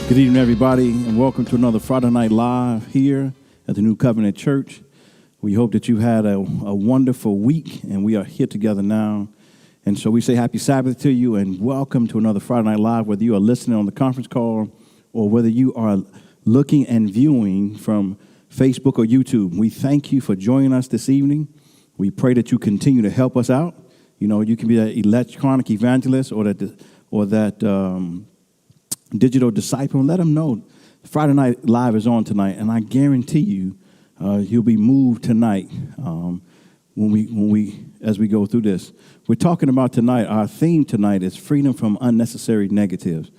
Good evening, everybody, and welcome to another Friday Night Live here at the New Covenant Church. We hope that you had a wonderful week, and we are here together now. And so we say happy Sabbath to you, and welcome to another Friday Night Live, whether you are listening on the conference call or whether you are looking and viewing from Facebook or YouTube. We thank you for joining us this evening. We pray that you continue to help us out. You know, you can be that electronic evangelist or that digital disciple, and let them know Friday Night Live is on tonight, and I guarantee you, you'll be moved tonight as we go through this. We're talking about tonight. Our theme tonight is freedom from unnecessary negatives,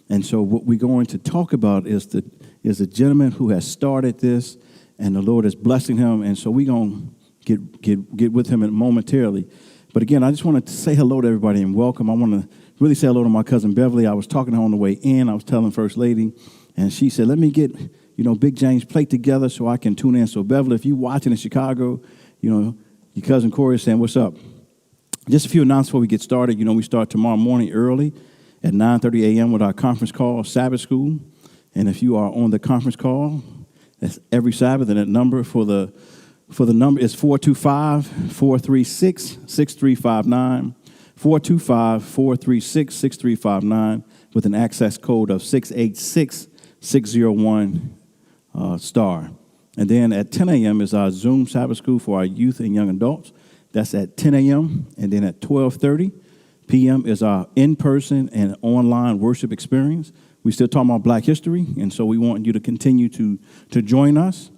and so what we're going to talk about is the gentleman who has started this, and the Lord is blessing him, and so we're gonna get with him momentarily. But again, I just wanted to say hello to everybody and welcome. I want to really say hello to my cousin Beverly. I was talking to her on the way in. I was telling First Lady, and she said, let me get, Big James' plate together so I can tune in. So, Beverly, if you're watching in Chicago, your cousin Corey is saying, what's up? Just a few announcements before we get started. We start tomorrow morning early at 9:30 a.m. with our conference call, Sabbath School. And if you are on the conference call, that's every Sabbath, and that number for the number is 425-436-6359. 425-436-6359 with an access code of 686-601 star. And then at 10 a.m. is our Zoom Sabbath School for our youth and young adults. That's at 10 a.m. And then at 12:30 p.m. is our in-person and online worship experience. We still talking about Black history, and so we want you to continue to join us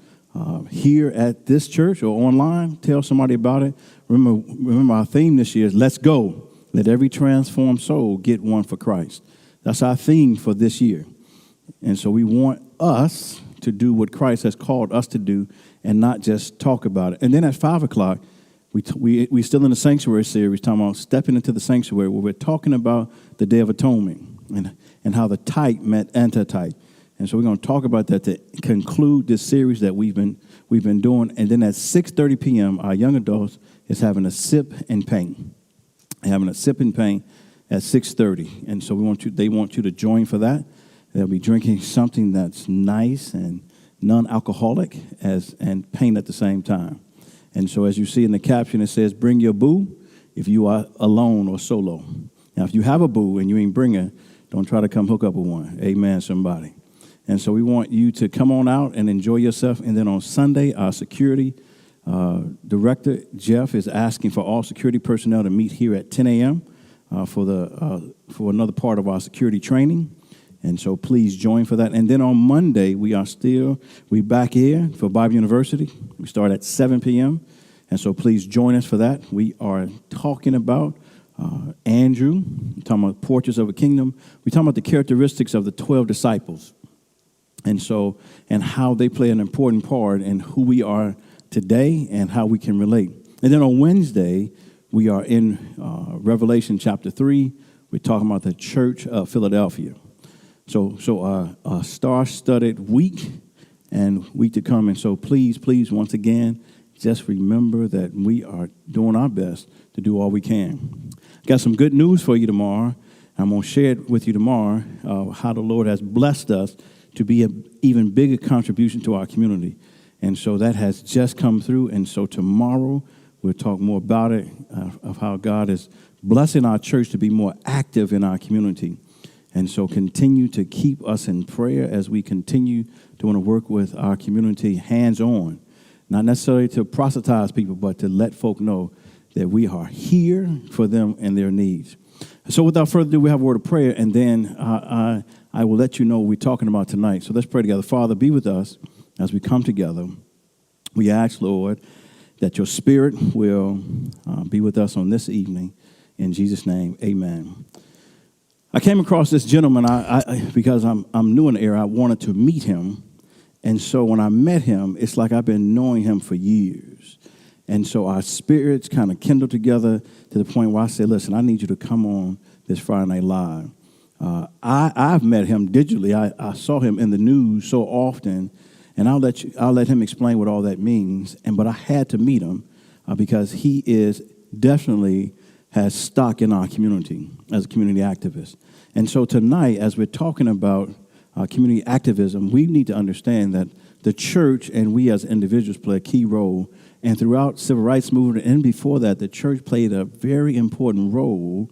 here at this church or online. Tell somebody about it. Remember our theme this year is Let's Go. Let every transformed soul get one for Christ. That's our theme for this year. And so we want us to do what Christ has called us to do and not just talk about it. And then at 5 o'clock, we still in the sanctuary series, talking about stepping into the sanctuary, where we're talking about the Day of Atonement and how the type met antitype. And so we're going to talk about that to conclude this series that we've been doing. And then at 6:30 p.m., our young adults is having a sip and paint. Having a sip and paint at 6:30. And so they want you to join for that. They'll be drinking something that's nice and non-alcoholic and paint at the same time. And so as you see in the caption, it says, bring your boo if you are alone or solo. Now, if you have a boo and you ain't bring her, don't try to come hook up with one. Amen, somebody. And so we want you to come on out and enjoy yourself. And then on Sunday, our security Director Jeff is asking for all security personnel to meet here at 10 a.m. For another part of our security training. And so please join for that. And then on Monday, we back here for Bible University. We start at 7 p.m. And so please join us for that. We are talking about Andrew. We're talking about Portraits of a Kingdom. We're talking about the characteristics of the 12 disciples. And how they play an important part in who we are today and how we can relate. And then on Wednesday, we are in Revelation chapter 3. We're talking about the Church of Philadelphia. So a star-studded week and week to come. And so please, once again, just remember that we are doing our best to do all we can. Got some good news for you tomorrow. I'm going to share it with you tomorrow, how the Lord has blessed us to be an even bigger contribution to our community. And so that has just come through. And so tomorrow we'll talk more about it, of how God is blessing our church to be more active in our community. And so continue to keep us in prayer as we continue to want to work with our community hands-on. Not necessarily to proselytize people, but to let folk know that we are here for them and their needs. So without further ado, we have a word of prayer, and then I will let you know what we're talking about tonight. So let's pray together. Father, be with us as we come together. We ask, Lord, that your spirit will be with us on this evening. In Jesus' name, amen. I came across this gentleman because I'm new in the area. I wanted to meet him. And so when I met him, it's like I've been knowing him for years. And so our spirits kind of kindled together to the point where I said, listen, I need you to come on this Friday Night Live. I've met him digitally. I saw him in the news so often, and I'll let him explain what all that means. But I had to meet him because he is definitely has stock in our community as a community activist. And so tonight, as we're talking about community activism, we need to understand that the church and we as individuals play a key role. And throughout civil rights movement and before that, the church played a very important role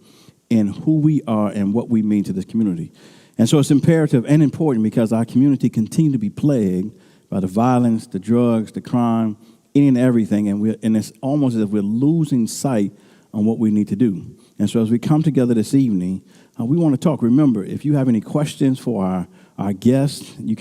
in who we are and what we mean to this community. And so it's imperative and important because our community continues to be plagued by the violence, the drugs, the crime, any and everything. And it's almost as if we're losing sight on what we need to do. And so as we come together this evening, we want to talk. Remember, if you have any questions for our guests, you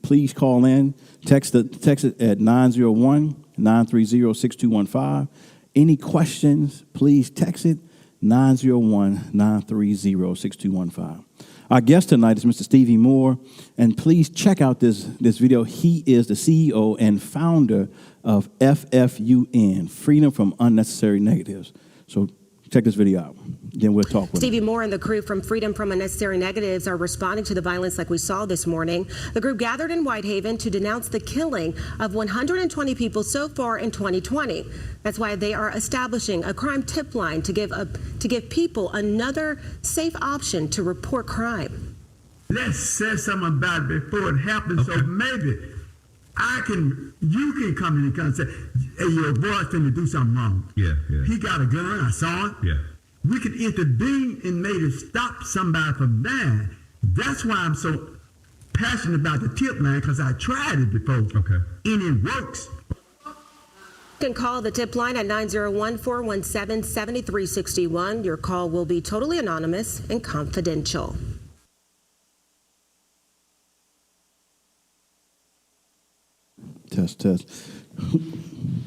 please call in. Text it at 901-930-6215. Any questions, please text it 901-930-6215. Our guest tonight is Mr. Stevie Moore, and please check out this video. He is the CEO and founder of FFUN, Freedom from Unnecessary Negatives. So check this video out. Then we'll talk with Stevie Moore and the crew from Freedom from Unnecessary Negatives are responding to the violence like we saw this morning. The group gathered in Whitehaven to denounce the killing of 120 people so far in 2020. That's why they are establishing a crime tip line to give people another safe option to report crime. Let's say something about it before it happens, okay. So maybe you can come in and say, hey, your boy's finna do something wrong. Yeah. He got a gun, I saw it. Yeah. We can intervene and maybe stop somebody from dying. That's why I'm so passionate about the tip line, because I tried it before. Okay. And it works. You can call the tip line at 901-417-7361. Your call will be totally anonymous and confidential. Test.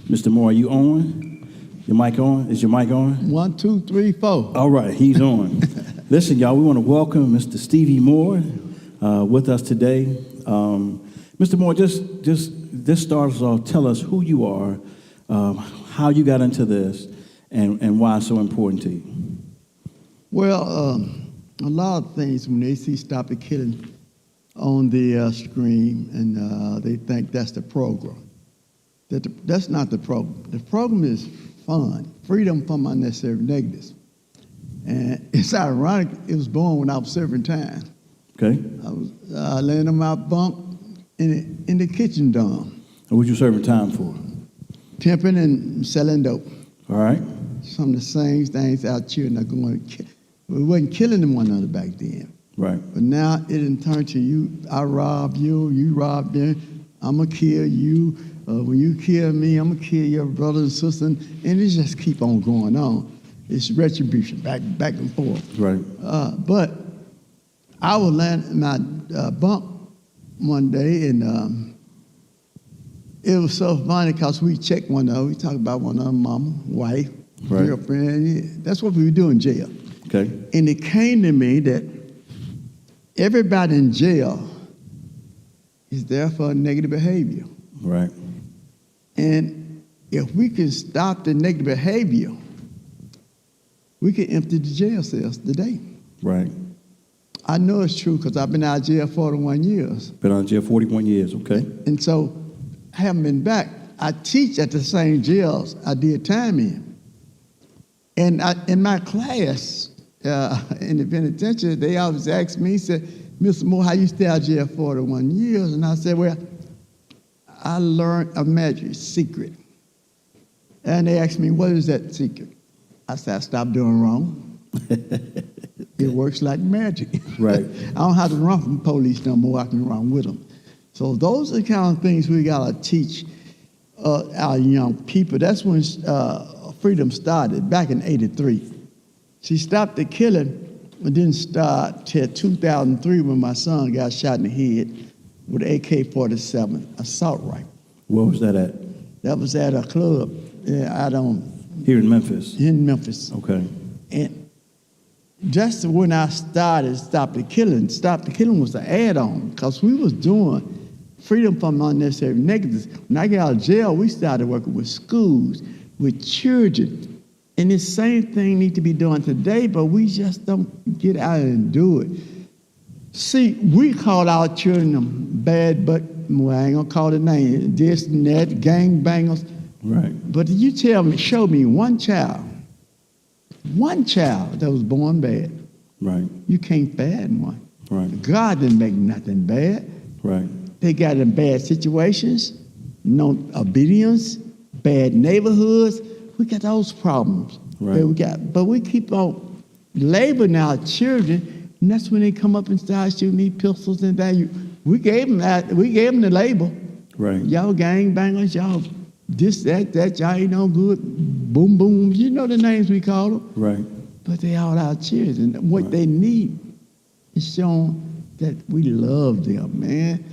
Mr. Moore, are you on? Your mic on? Is your mic on? 1, 2, 3, 4. All right, he's on. Listen, y'all, we want to welcome Mr. Stevie Moore with us today. Mr. Moore, just start us off. Tell us who you are, how you got into this, and why it's so important to you. Well, a lot of things when they see Stop the Killing on the screen, and they think that's the program. That's not the program. The program is FUN, Freedom from Unnecessary Negatives. And it's ironic, it was born when I was serving time. Okay. I was laying on my bunk in the kitchen dorm. And what you serving time for? Pimping and selling dope. All right. Some of the same things our children are going to kill. We wasn't killing one another back then. Right. But now it in turn to you, I rob you, you rob them, I'm going to kill you. When you kill me, I'm going to kill your brother and sister. And it just keep on going on. It's retribution, back and forth. Right. But I was laying in my bunk one day, and it was so funny because we checked one another. We talked about one another, mama, wife, right. Girlfriend. That's what we would do in jail. Okay. And it came to me that everybody in jail is there for negative behavior. Right. And if we can stop the negative behavior, we can empty the jail cells today. Right. I know it's true because I've been out of jail 41 years. Been out of jail 41 years, okay. And so I haven't been back. I teach at the same jails I did time in. And in my class, in the penitentiary, they always ask me, said, Mr. Moore, how you stay out of jail 41 years? And I said, well, I learned a magic secret. And they asked me, what is that secret? I said, I stopped doing wrong. It works like magic. Right. I don't have to run from police no more. I can run with them. So those are the kind of things we got to teach our young people. That's when Freedom started, back in '83. She stopped the killing. It didn't start till 2003 when my son got shot in the head with an AK-47 assault rifle. Where was that at? That was at a club out on... Here in Memphis? In Memphis. Okay. And just when I started Stop the Killing was an add-on because we was doing Freedom from Unnecessary Negatives. When I got out of jail, we started working with schools, with children. And this same thing need to be done today, but we just don't get out and do it. See, we call our children them bad, but well, I ain't gonna call the name, this and that, gang bangers. Right. But you show me one child that was born bad. Right. You can't fathom one. Right. God didn't make nothing bad. Right. They got in bad situations, no obedience, bad neighborhoods. We got those problems. Right. But we keep on labeling our children, and that's when they come up and start shooting these pistols and that. We gave them that. We gave them the label. Right. Y'all gangbangers, y'all this, that, y'all ain't no good. Boom, boom. You know the names we call them. Right. But they all our children. And what they need is showing that we love them, man.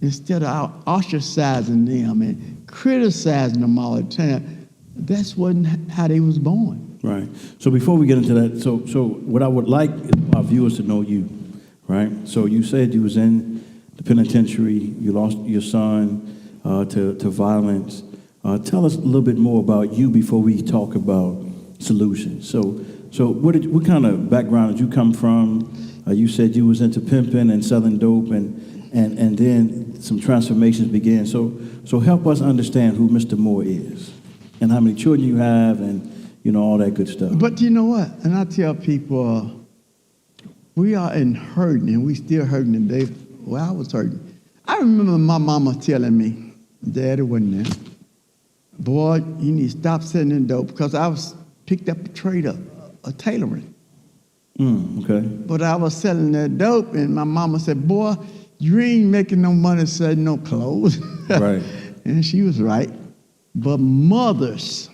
Instead of ostracizing them and criticizing them all the time. That's wasn't how they was born. Right. So before we get into that, so what I would like is our viewers to know you, right? So you said you was in the penitentiary, you lost your son to violence. Tell us a little bit more about you before we talk about solutions. So what kind of background did you come from? You said you was into pimping and selling dope, and then some transformations began. So help us understand who Mr. Moore is, and how many children you have, and all that good stuff. But you know what? And I tell people, we are in hurting, and we still hurting today. Well, I was hurting. I remember my mama telling me, Daddy wasn't there, boy, you need to stop selling dope, because I was picked up a trade of tailoring. Okay. But I was selling that dope, and my mama said, boy, you ain't making no money selling no clothes. Right. And she was right. But mothers,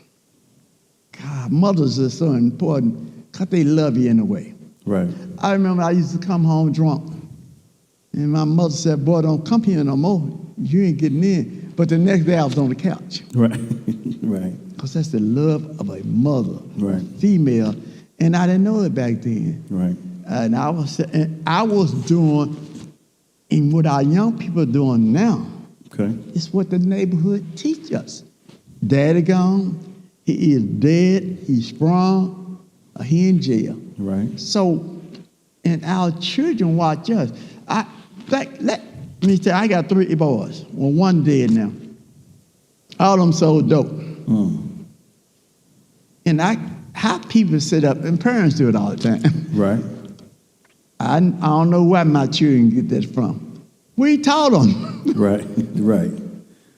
God, mothers are so important because they love you in a way. Right. I remember I used to come home drunk, and my mother said, boy, don't come here no more. You ain't getting in. But the next day I was on the couch. Right. Right. Because that's the love of a mother, Right. female. And I didn't know it back then. Right. And I was doing, and what our young people are doing now, Okay. it's what the neighborhood teach us. Daddy gone, he is dead, he's sprung, or he in jail. Right. So, and our children watch us. Let me tell you, I got 3 boys. Well, one dead now. All of them sold dope. And how people sit up, and parents do it all the time. Right. I don't know where my children get that from. We taught them. Right. Right.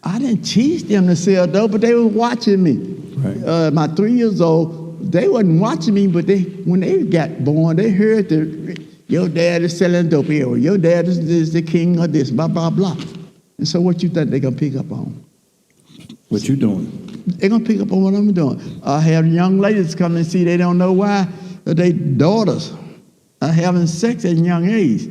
I didn't teach them to sell dope, but they were watching me. Right. My 3 years old, they wasn't watching me, but when they got born, they heard your dad is selling dope here, or your dad is the king of this, blah, blah, blah. And so what you think they're going to pick up on? What you doing? They're going to pick up on what I'm doing. I have young ladies come and see, they don't know why their daughters are having sex at a young age.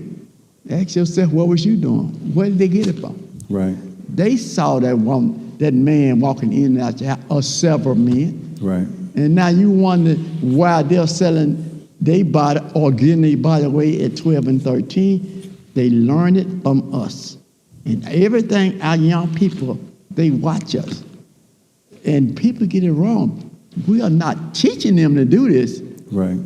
Ask yourself, what was you doing? Where did they get it from? Right. They saw that woman, that man walking in and out your house, or several men. Right. And now you wonder why they're selling their body or getting their body away at 12 and 13. They learned it from us. And everything, our young people, they watch us. And people get it wrong. We are not teaching them to do this. Right.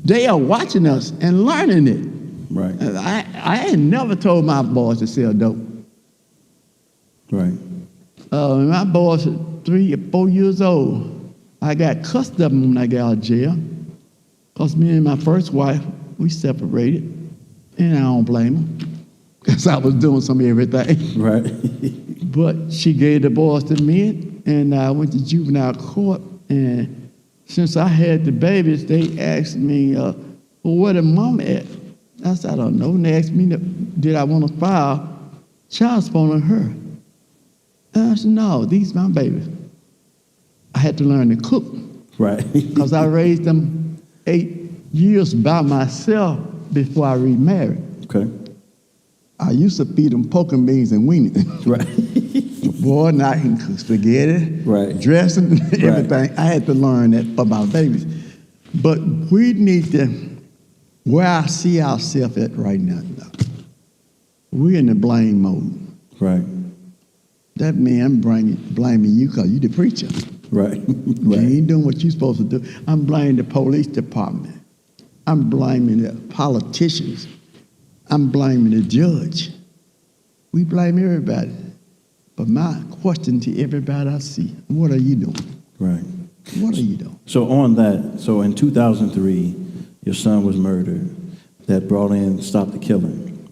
They are watching us and learning it. Right. I ain't never told my boys to sell dope. Right. When my boys were 3 or 4 years old, I got cussed of them when I got out of jail. Because me and my first wife, we separated. And I don't blame them. Because I was doing some of everything. Right. But she gave the boys to me, and I went to juvenile court. And since I had the babies, they asked me, well, where the mom at? I said, I don't know. And they asked me, did I want to file child support on her? And I said, no, these my babies. I had to learn to cook. Right. Because I raised them 8 years by myself before I remarried. Okay. I used to feed them pork and beans and weenies. Right. Boy, now I can cook spaghetti, Right. dressing, everything. Right. I had to learn that for my babies. But we need to, where I see ourselves at right now, we're in the blame mode. Right. That man blaming you because you the preacher. Right. You ain't doing what you're supposed to do. I'm blaming the police department. I'm blaming the politicians. I'm blaming the judge. We blame everybody. But my question to everybody I see, what are you doing? Right. What are you doing? So on that, so in 2003, your son was murdered. that brought in Stop the Killing.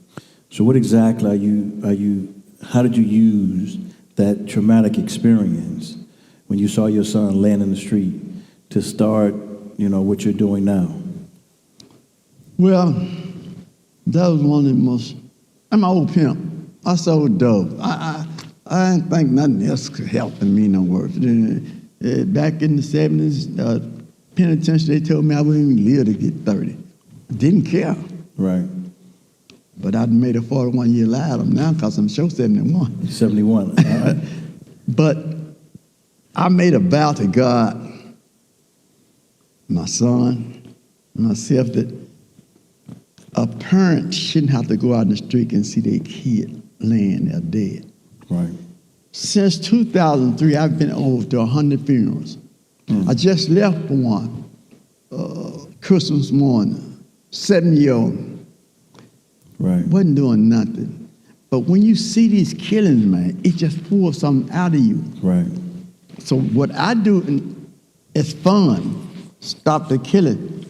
So what exactly how did you use that traumatic experience when you saw your son laying in the street to start, what you're doing now? Well, that was one of the most. I'm an old pimp. I sold dope. I didn't think nothing else could help me no worse. Back in the 70s, penitentiary, they told me I wouldn't even live to get 30. I didn't care. Right. But I'd made a 41-year life now because I'm sure 71. 71. All right. But I made a vow to God, my son, myself, that a parent shouldn't have to go out in the street and see their kid laying there dead. Right. Since 2003, I've been over to 100 funerals. I just left for one, Christmas morning, 7-year-old. Right. Wasn't doing nothing. But when you see these killings, man, it just pulls something out of you. Right. So what I do is fun. Stop the killing.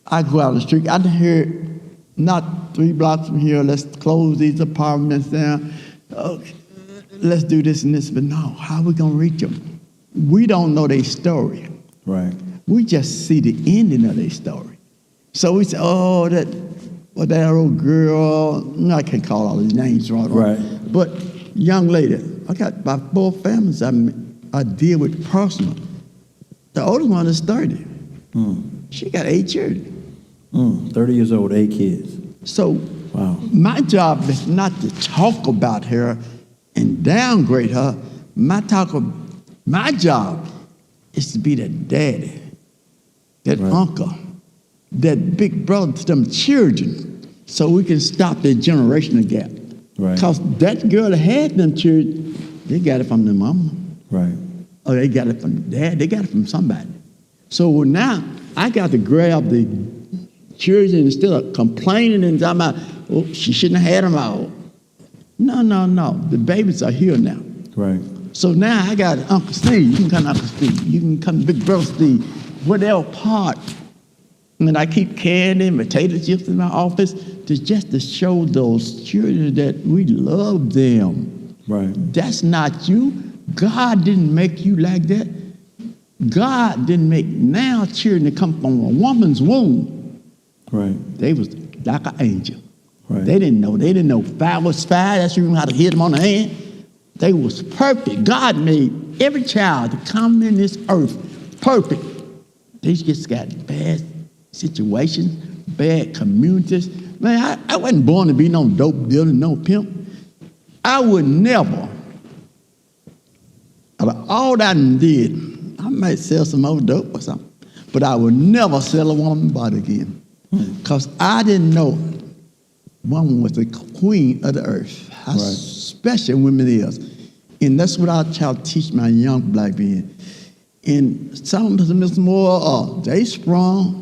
I go out on the street. I hear not 3 blocks from here, let's close these apartments down. Okay, let's do this and this. But no, how are we going to reach them? We don't know their story. Right. We just see the ending of their story. So we say, oh, that old girl, I can't call all these names right. Right. But young lady, I got about 4 families I deal with personally. The oldest one is 30. She got 8 children. 30 years old, 8 kids. So wow. My job is not to talk about her and downgrade her. My job is to be that daddy, that right. uncle, that big brother to them children, so we can stop that generational gap. Right. Because that girl that had them children, they got it from their mama. Right. Or they got it from the dad. They got it from somebody. So now I got to grab the children instead of complaining and talking about, oh, she shouldn't have had them all. No. The babies are here now. Right. So now I got Uncle Steve. You can come Uncle Steve. You can come Big Brother Steve. Whatever part. And I keep carrying them potato chips in my office to show those children that we love them. Right. That's not you. God didn't make you like that. God didn't make now children that come from a woman's womb. Right. They was like an angel. Right. They didn't know 5 was 5. That's even how to hit them on the hand. They was perfect. God made every child to come in this earth perfect. They just got bad situations, bad communities. Man, I wasn't born to be no dope dealer, no pimp. I would never, out of all that I did, I might sell some more dope or something, but I would never sell a woman's body again. Because I didn't know woman was the queen of the earth, how special women is. And that's what I try to teach my young black men. And some of them is more, they sprung.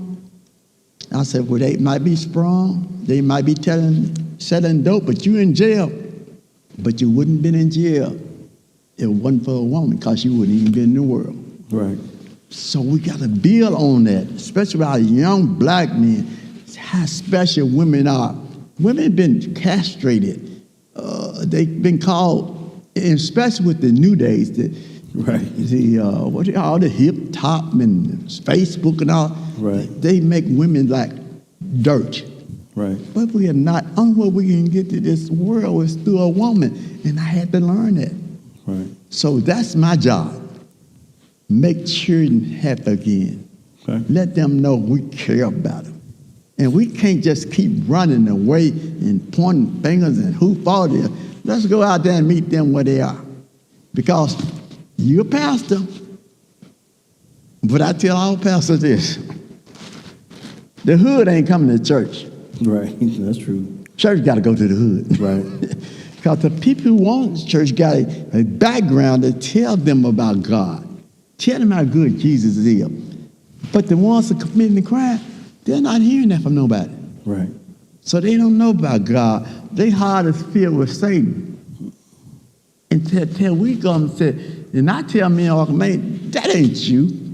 I said, well, they might be sprung. They might be selling dope, but you in jail. But you wouldn't been in jail if it wasn't for a woman, because you wouldn't even been in the world. Right. So we got to build on that, especially our young black men, how special women are. Women have been castrated. They've been called, and especially with the new days, all the hip top and Facebook and all. Right. They make women like dirt. Right. But we are not. Only way we can get to this world is through a woman, and I had to learn that. Right. So that's my job. Make children happy again. Okay. Let them know we care about them. And we can't just keep running away and pointing fingers and who fault it is. Let's go out there and meet them where they are. Because you're a pastor. But I tell all pastors this. The hood ain't coming to church. Right. That's true. Church got to go to the hood. Right. Because the people who want church got a background to tell them about God. Tell them how good Jesus is. But the ones that committing the crime, they're not hearing that from nobody. Right. So they don't know about God. Their heart is filled with Satan. Until we come and say, and I tell me, man, that ain't you.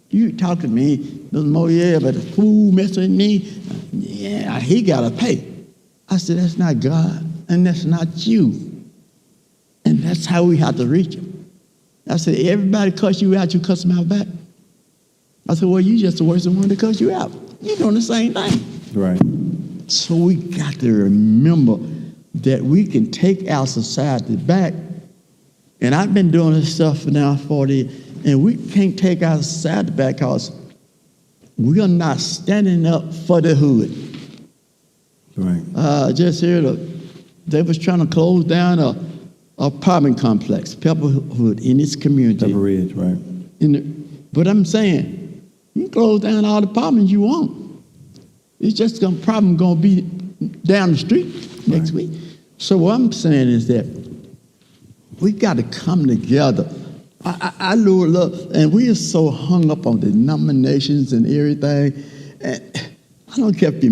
You talk to me, those more, but the fool messing with me. Yeah, he got to pay. I said, that's not God, and that's not you. And that's how we have to reach him. I said, everybody cuss you out, you cuss them out back. I said, well, you just the worst one to cuss you out. You're doing the same thing. Right. So we got to remember that we can take our society back. And I've been doing this stuff for now 40, and we can't take our society back because we are not standing up for the hood. Right. Just here, they was trying to close down a apartment complex, Pepperwood, in this community. Pepper Ridge, right. But I'm saying, you can close down all the apartments you want. It's just probably going to be down the street next week. So what I'm saying is that we got to come together. I love, and we are so hung up on denominations and everything. And I don't care if you're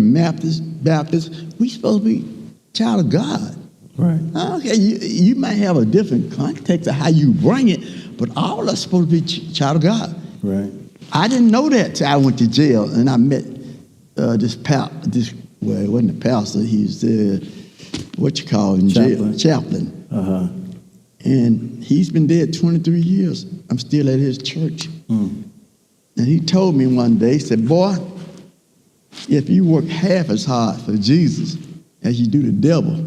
Baptist, we supposed to be child of God. Right. Okay, you might have a different context of how you bring it, but all of us supposed to be child of God. Right. I didn't know that till I went to jail and I met well, it wasn't a pastor, he's chaplain. Uh-huh. And he's been dead 23 years. I'm still at his church. Mm. And he told me one day, he said, boy, if you work half as hard for Jesus as you do the devil,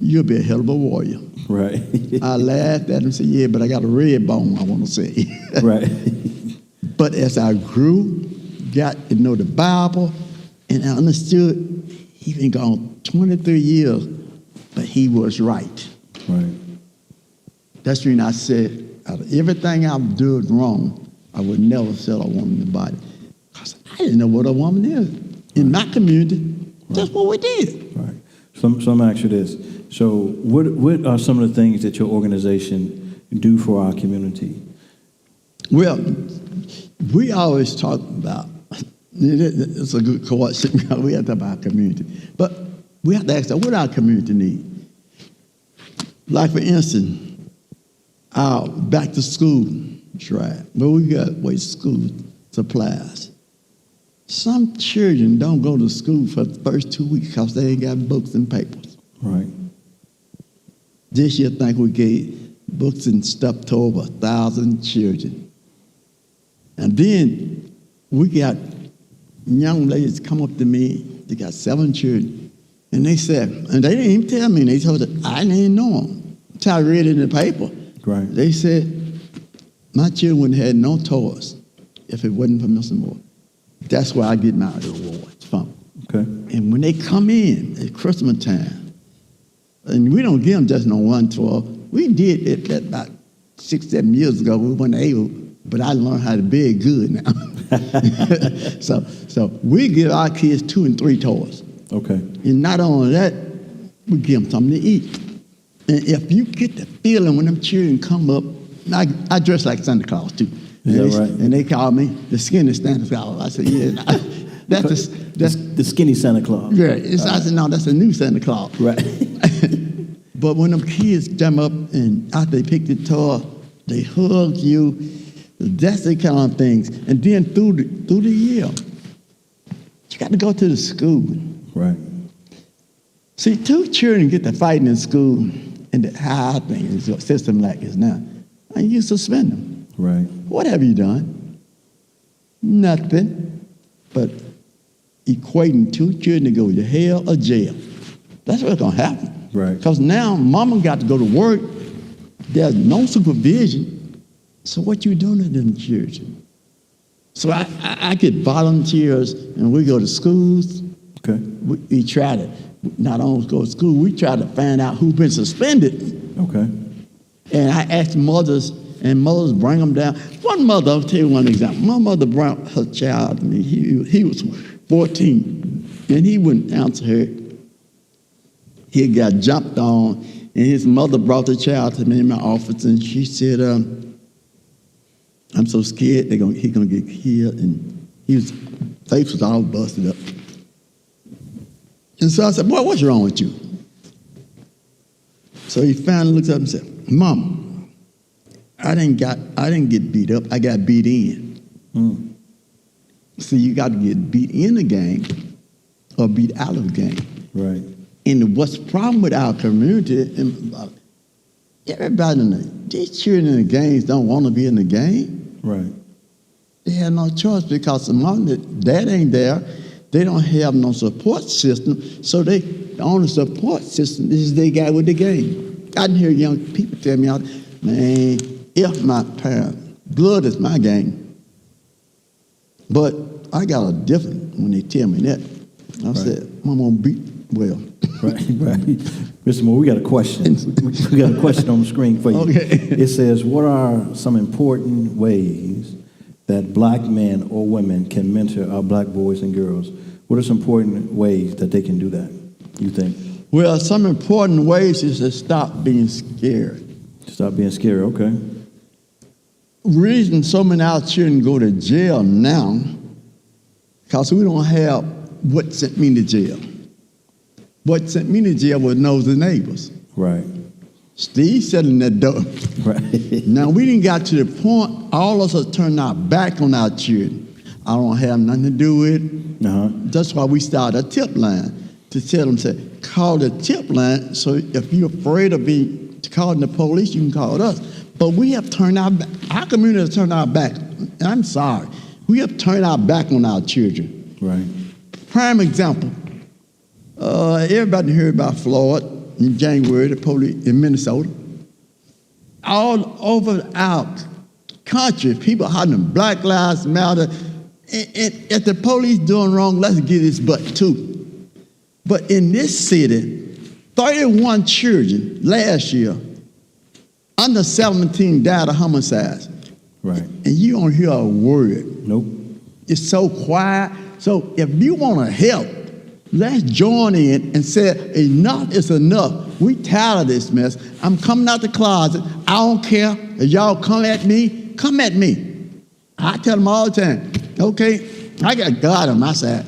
you'll be a hell of a warrior. Right. I laughed at him and said, yeah, but I got a red bone, I want to say. Right. But as I grew, got to know the Bible, and I understood he'd been gone 23 years, but he was right. Right. That's the reason I said, out of everything I've done wrong, I would never sell a woman the body. Because I didn't know what a woman is. In my community, that's what we did. Right. So I'm going to ask you this. So what are some of the things that your organization do for our community? Well, we always talk about, it's a good question, we have to talk about our community. But we have to ask, what our community need? Like, for instance, our back to school drive, where we got school supplies. Some children don't go to school for the first 2 weeks because they ain't got books and papers. Right. This year, I think we gave books and stuff to over 1,000 children. And then we got young ladies come up to me, they got 7 children, and they said, and they didn't even tell me, they told me, I didn't even know them until I read it in the paper. Right. They said, my children had no toys if it wasn't for Mr. Moore. That's where I get my awards from. Okay. And when they come in at Christmas time, and we don't give them just no one toy. We did it about 6-7 years ago. We weren't able, but I learned how to beg good now. So we give our kids 2 and 3 toys. Okay. And not only that, we give them something to eat. And if you get the feeling when them children come up, I dress like Santa Claus too. Is that right? And they call me the skinny Santa Claus. I said, yeah, that's the skinny Santa Claus. Yeah. I said, no, that's a new Santa Claus. Right. But when them kids come up and after they pick the toy, they hug you. That's the kind of things. And then through the year, you got to go to the school. Right. See, 2 children get to fighting in school, and the high thing is a system like this now, and you suspend them. Right. What have you done? Nothing but equating 2 children to go to hell or jail. That's what's going to happen. Right. Because now mama got to go to work. There's no supervision. So what you doing to them children? So I get volunteers, and we go to schools. Okay. We try to not only go to school, we try to find out who's been suspended. Okay. And I ask mothers, and mothers bring them down. One mother, I'll tell you one example. My mother brought her child to me. He was 14, and he wouldn't answer her. He got jumped on, and his mother brought the child to me in my office, and she said, I'm so scared he's gonna get killed, and his face was all busted up. And so I said, boy, what's wrong with you? So he finally looks up and said, Mom, I didn't get beat up, I got beat in. See, you got to get beat in the game or be out of the game. Right. And what's the problem with our community, and everybody these children in the games don't want to be in the game. Right. They have no choice because the mom and dad ain't there. They don't have no support system. So the only support system is they got with the game. I can hear young people tell me, man, if my parents, blood is my game. But I got a different when they tell me that. I said, I'm going to beat well. Right. Mr. Moore, we got a question. We got a question on the screen for you. Okay. It says, what are some important ways that black men or women can mentor our black boys and girls? What are some important ways that they can do that, you think? Well, some important ways is to stop being scared. Stop being scared, okay. Reason so many of our children go to jail now, because we don't have what sent me to jail. What sent me to jail was nosy neighbors. Right. Steve sat in that door. Right. Now, we didn't got to the point, all of us turned our back on our children. I don't have nothing to do with it. Uh-huh. That's why we started a tip line to tell them, say, call the tip line, so if you're afraid of calling the police, you can call us. But we have turned our back. Our community has turned our back. And I'm sorry. We have turned our back on our children. Right. Prime example. Everybody heard about Floyd in January, the police in Minnesota. All over our country, people hollering Black Lives Matter. And if the police doing wrong, let's get his butt too. But in this city, 31 children last year, under 17 died of homicides. Right. And you don't hear a word. Nope. It's so quiet. So if you want to help, let's join in and say, enough is enough. We tired of this mess. I'm coming out the closet. I don't care if y'all come at me. Come at me. I tell them all the time, okay, I got God on my side.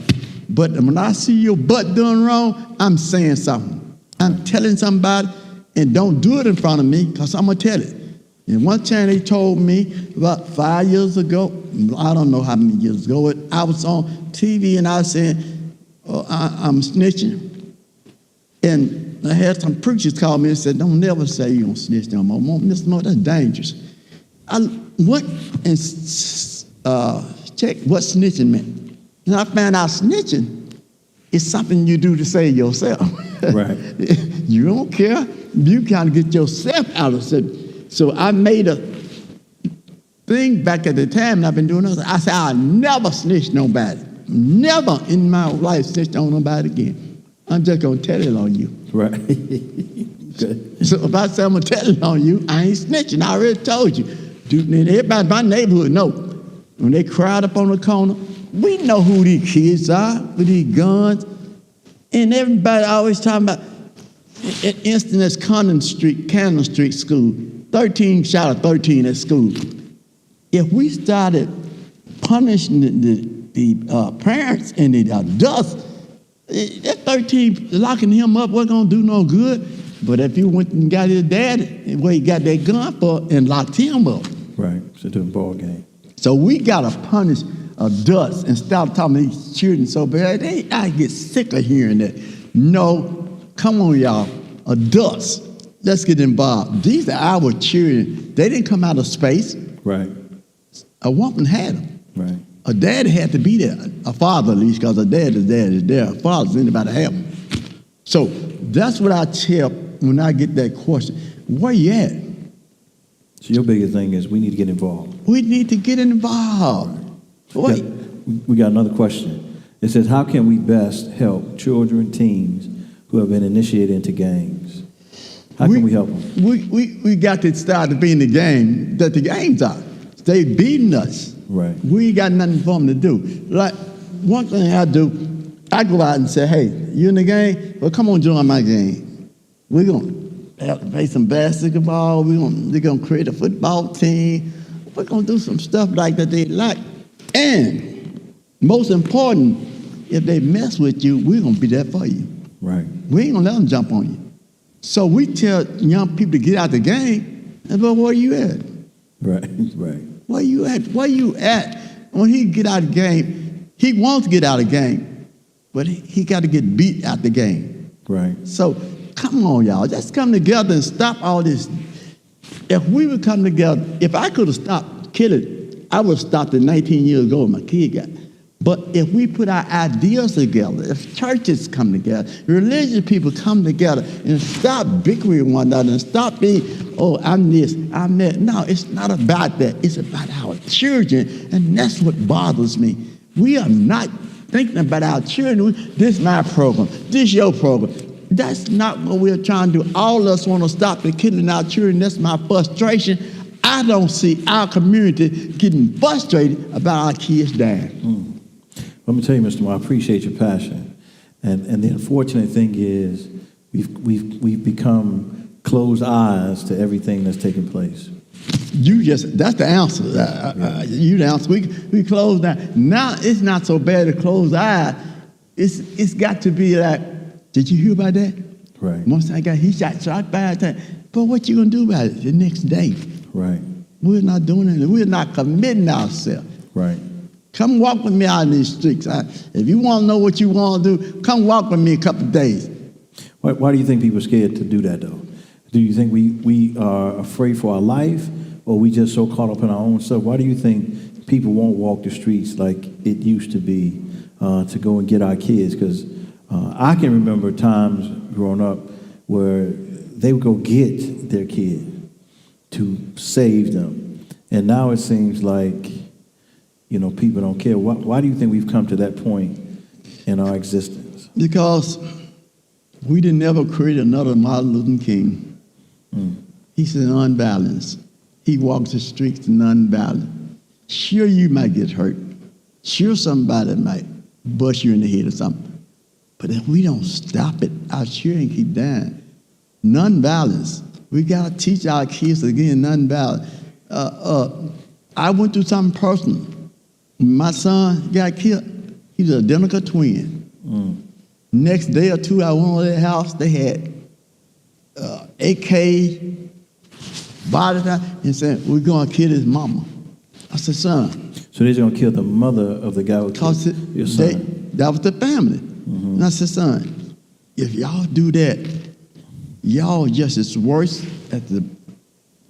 But when I see your butt doing wrong, I'm saying something. I'm telling somebody, and don't do it in front of me, because I'm going to tell it. And one time they told me about 5 years ago, I don't know how many years ago, I was on TV and I was saying, I'm snitching. And I had some preachers call me and said, don't never say you don't snitch no more. Mr. Moore, that's dangerous. I went and checked what snitching meant. And I found out snitching is something you do to save yourself. Right. You don't care. You kind of get yourself out of it. So I made a thing back at the time, and I've been doing this. I said, I'll never snitch nobody. Never in my life snitch on nobody again. I'm just going to tell it on you. Right. Good. So if I say I'm going to tell it on you, I ain't snitching. I already told you. Dude, and everybody in my neighborhood know. When they crowd up on the corner, we know who these kids are with these guns. And everybody always talking about an instance at Cannon Street School. 13 shot of 13 at school. If we started punishing the parents and the adults, that 13 locking him up wasn't going to do no good. But if you went and got his dad where he got that gun for and locked him up. Right. It's a different ball game. So we got to punish adults and stop talking to these children so bad. I get sick of hearing that. No, come on, y'all. Adults, let's get involved. These are our children. They didn't come out of space. Right. A woman had them. Right. A dad had to be there. A father, at least, because a dad is there. A father's anybody have them. So that's what I tell when I get that question. Where you at? So your biggest thing is we need to get involved. We need to get involved. Wait. We got another question. It says, how can we best help children, teens who have been initiated into gangs? How can we help them? We got to start to be in the game that the gangs are. They beating us. Right. We ain't got nothing for them to do. Like, one thing I do, I go out and say, hey, you in the game? Well, come on, join my game. We're going to play some basketball. They're going to create a football team. We're going to do some stuff like that they like. And most important, if they mess with you, we're going to be there for you. Right. We ain't going to let them jump on you. So we tell young people to get out the game, and but where you at? Right, right. Where you at? Where you at? When he get out of the game, he wants to get out of the game. but he got to get beat out the game. Right. So come on, y'all. Let's come together and stop all this. If we would come together, if I could have stopped killing, I would have stopped it 19 years ago when my kid got. But if we put our ideas together, if churches come together, religious people come together and stop bickering one another and stop being, oh, I'm this, I'm that. No, it's not about that. It's about our children, and that's what bothers me. We are not thinking about our children. This is my program. This is your program. That's not what we're trying to do. All of us want to stop the killing our children. That's my frustration. I don't see our community getting frustrated about our kids dying. Let me tell you, Mr. Moore, I appreciate your passion. And the unfortunate thing is we've become closed eyes to everything that's taking place. That's the answer. You the answer. We close down. Now it's not so bad to close eyes. It's got to be like, did you hear about that? Right. Once he shot 5 times. But what you gonna do about it the next day? Right. We're not doing it. We're not committing ourselves. Right. Come walk with me out in these streets. If you want to know what you want to do, come walk with me a couple of days. Why do you think people are scared to do that, though? Do you think we are afraid for our life, or we just so caught up in our own stuff? Why do you think people won't walk the streets like it used to be to go and get our kids? Because I can remember times growing up where they would go get their kid to save them. And now it seems like, people don't care. Why do you think we've come to that point in our existence? Because we didn't ever create another Martin Luther King. He said nonviolence. He walks the streets nonviolent. Sure, you might get hurt. Sure, somebody might bust you in the head or something. But if we don't stop it, our children keep dying. Nonviolence. We got to teach our kids again nonviolence. I went through something personal. My son got killed. He was an identical twin. Next day or two, I went over their house. They had AK, body time, and said, we're going to kill his mama. I said, son. So they're going to kill the mother of the guy who killed your son? That was the family. And I said, son, if y'all do that, y'all just as worse as the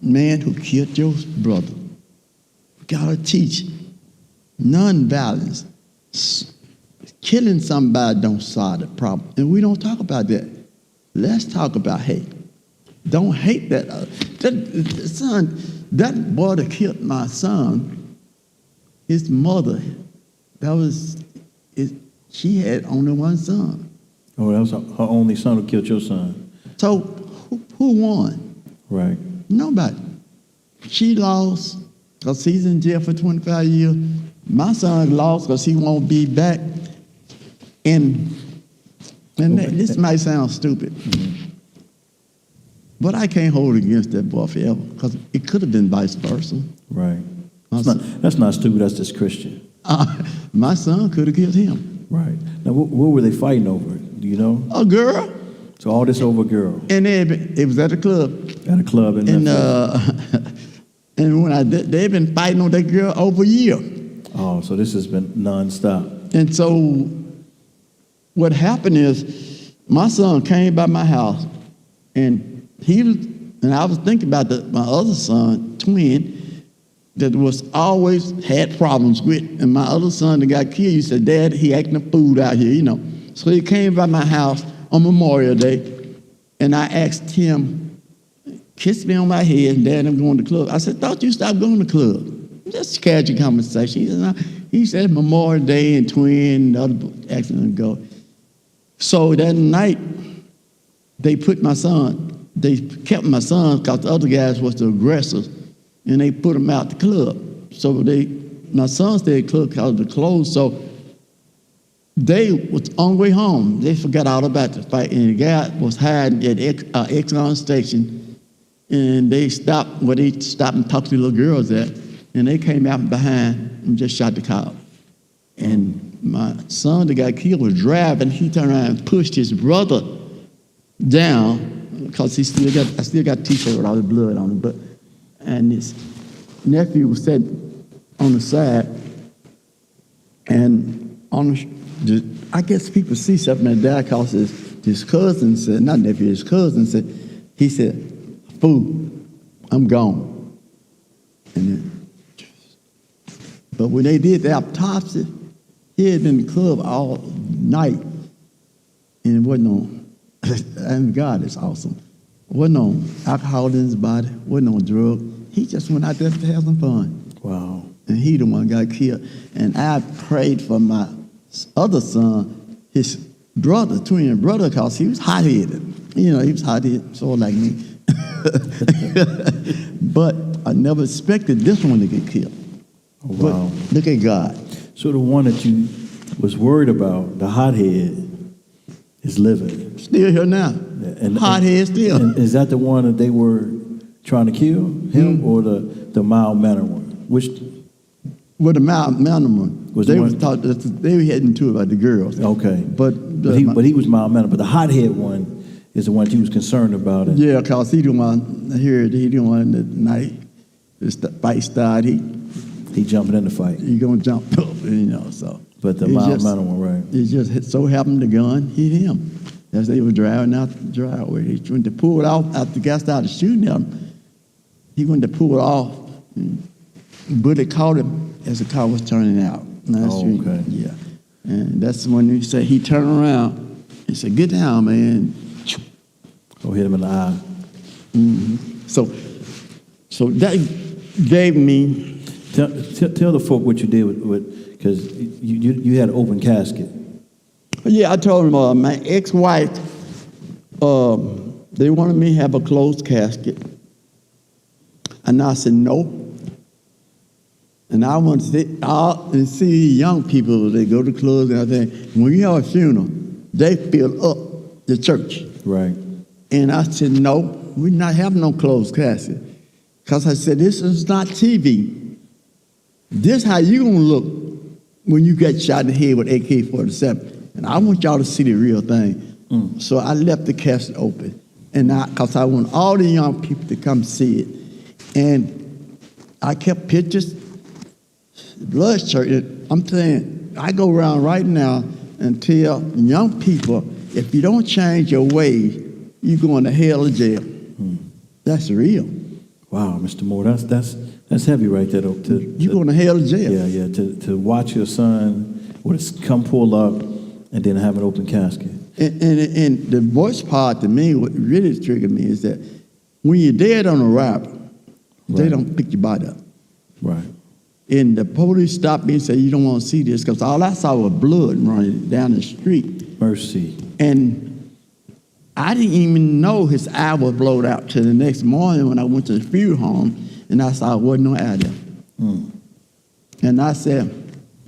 man who killed your brother. We got to teach nonviolence. Killing somebody don't solve the problem. And we don't talk about that. Let's talk about hate. Don't hate that. That boy that killed my son, his mother, she had only one son. Oh, that was her only son who killed your son. So who won? Right. Nobody. She lost because he's in jail for 25 years. My son lost because he won't be back. And this might sound stupid, but I can't hold it against that boy forever because it could have been vice versa. Right. That's not stupid. That's just Christian. My son could have killed him. Right. Now, what were they fighting over? Do you know? A girl. So all this over a girl. And it was at a club. At a club in and when they've been fighting on that girl over a year. Oh, so this has been nonstop. And so what happened is my son came by my house, and I was thinking about my other son, twin, that was always had problems with. And my other son that got killed, he said, Dad, he acting a fool out here, So he came by my house on Memorial Day, and I asked him, kiss me on my head, and Dad, I'm going to the club. I said, thought you stopped going to the club. Just casual conversation. He said Memorial Day and twin, the other accident go. So that night, they kept my son because the other guys was the aggressors, and they put him out the club. So my son stayed at the club because of the clothes. So they was on the way home. They forgot all about the fight, and the guy was hiding at Exxon station, and they stopped and talked to the little girls there, and they came out behind and just shot the cop. And my son that got killed was driving. He turned around and pushed his brother down because I still got a T-shirt with all the blood on it. And his nephew was sitting on the side, and on I guess people see something in that because his cousin said, not nephew, his cousin said, he said, "Fool, I'm gone." And then, but when they did the autopsy, he had been in the club all night, and it wasn't on. And God is awesome. Wasn't on alcohol in his body. Wasn't on drugs. He just went out there to have some fun. Wow. And he the one got killed. And I prayed for my other son, his brother, twin brother, because he was hot-headed. You know, he was hot-headed, sort of like me. But I never expected this one to get killed. Oh, wow. But look at God. So the one that you was worried about, the hothead, is living. Still here now. Hothead still. And is that the one that they were trying to kill, him, or the mild-mannered one? Which? Well, the mountain one. Was they the was one- taught they were heading to about the girls. Okay. But he was mild-mannered. But the hothead one is the one you was concerned about. yeah, because he didn't want to hear it. He didn't want the night the fight started. He jumping in the fight. He gonna jump up, you know. So. But the It just- mild-mannered one, right? It just so happened the gun hit him as they were driving out the driveway. He went to pull it off after the guy started shooting him. He went to pull it off. Bullet caught him as the car was turning out. Okay. Yeah. And that's when he said he turned around and said, "Get down, man." Or hit him in the eye. So that gave me. Tell the folk what you did with because you had an open casket. Yeah, I told him my ex-wife, they wanted me to have a closed casket. And I said, no. And I want to see young people, they go to clubs and everything. When you have a funeral, they fill up the church. Right. And I said, no, we're not having no closed casket. Because I said, this is not TV. This how you going to look when you get shot in the head with AK-47. And I want y'all to see the real thing. So I left the casket open. And because I want all the young people to come see it. And I kept pictures, blood church. I'm saying, I go around right now and tell young people, if you don't change your ways, you're going to hell or jail. That's real. Wow, Mr. Moore, that's heavy right there, though. You're going to hell or jail. Yeah. To watch your son come pull up and then have an open casket. And the worst part to me, what really triggered me is that when you're dead on a rap, they don't pick your body up. Right. And the police stopped me and said, you don't want to see this, because all I saw was blood running down the street. Mercy. And I didn't even know his eye was blowed out till the next morning when I went to the funeral home, and I saw there wasn't no eye there. And I said,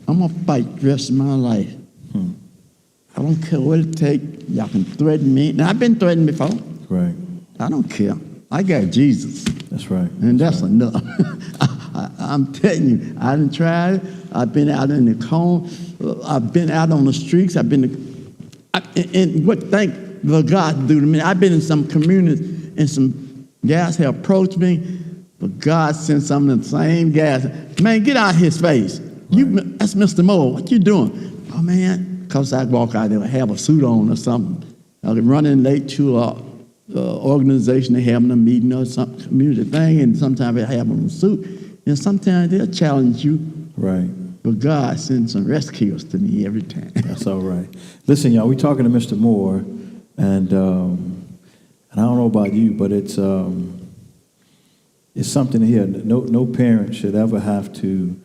I'm going to fight the rest of my life. I don't care what it takes. Y'all can threaten me. Now, I've been threatened before. Right. I don't care. I got Jesus. That's right. And that's enough. I'm telling you, I done tried it. I've been out in the cone. I've been out on the streets. I've been, and what thank the God do to me. I've been in some communities and some guys have approached me, but God sent some of the same guys. Man, get out of his face. Right. That's Mr. Moore. What you doing? Oh, man, because I walk out there and have a suit on or something. I'm running late to organization, they having a meeting or some community thing, and sometimes they have them in a suit, and sometimes they'll challenge you. Right. But God sends some rescuers to me every time. That's all right. Listen, y'all, we're talking to Mr. Moore, and I don't know about you, but it's something here. No parent should ever have to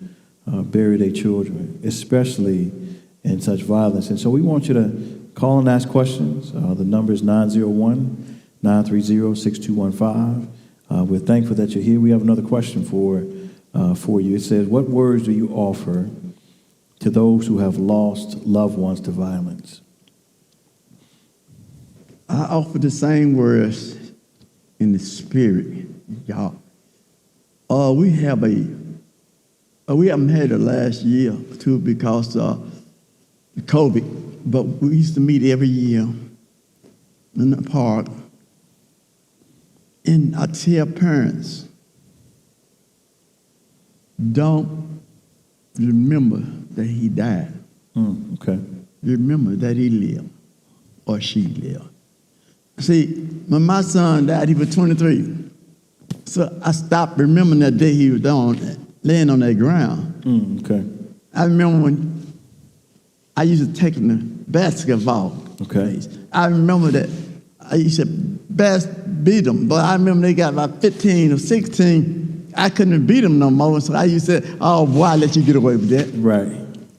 bury their children, especially in such violence. And so we want you to call and ask questions. The number is 901-930-6215. We're thankful that you're here. We have another question for you. It says, what words do you offer to those who have lost loved ones to violence? I offer the same words in the spirit, y'all. We haven't had the last year or two because of COVID, but we used to meet every year in the park. And I tell parents, don't remember that he died. Okay. remember that he lived or she lived. See, when my son died, he was 23. So I stopped remembering that day he was laying on that ground. Okay. I remember when I used to take him to basketball. Okay. I remember that I used to beat them, but I remember they got about 15 or 16. I couldn't beat them no more, so I used to say, oh boy, I let you get away with that. Right.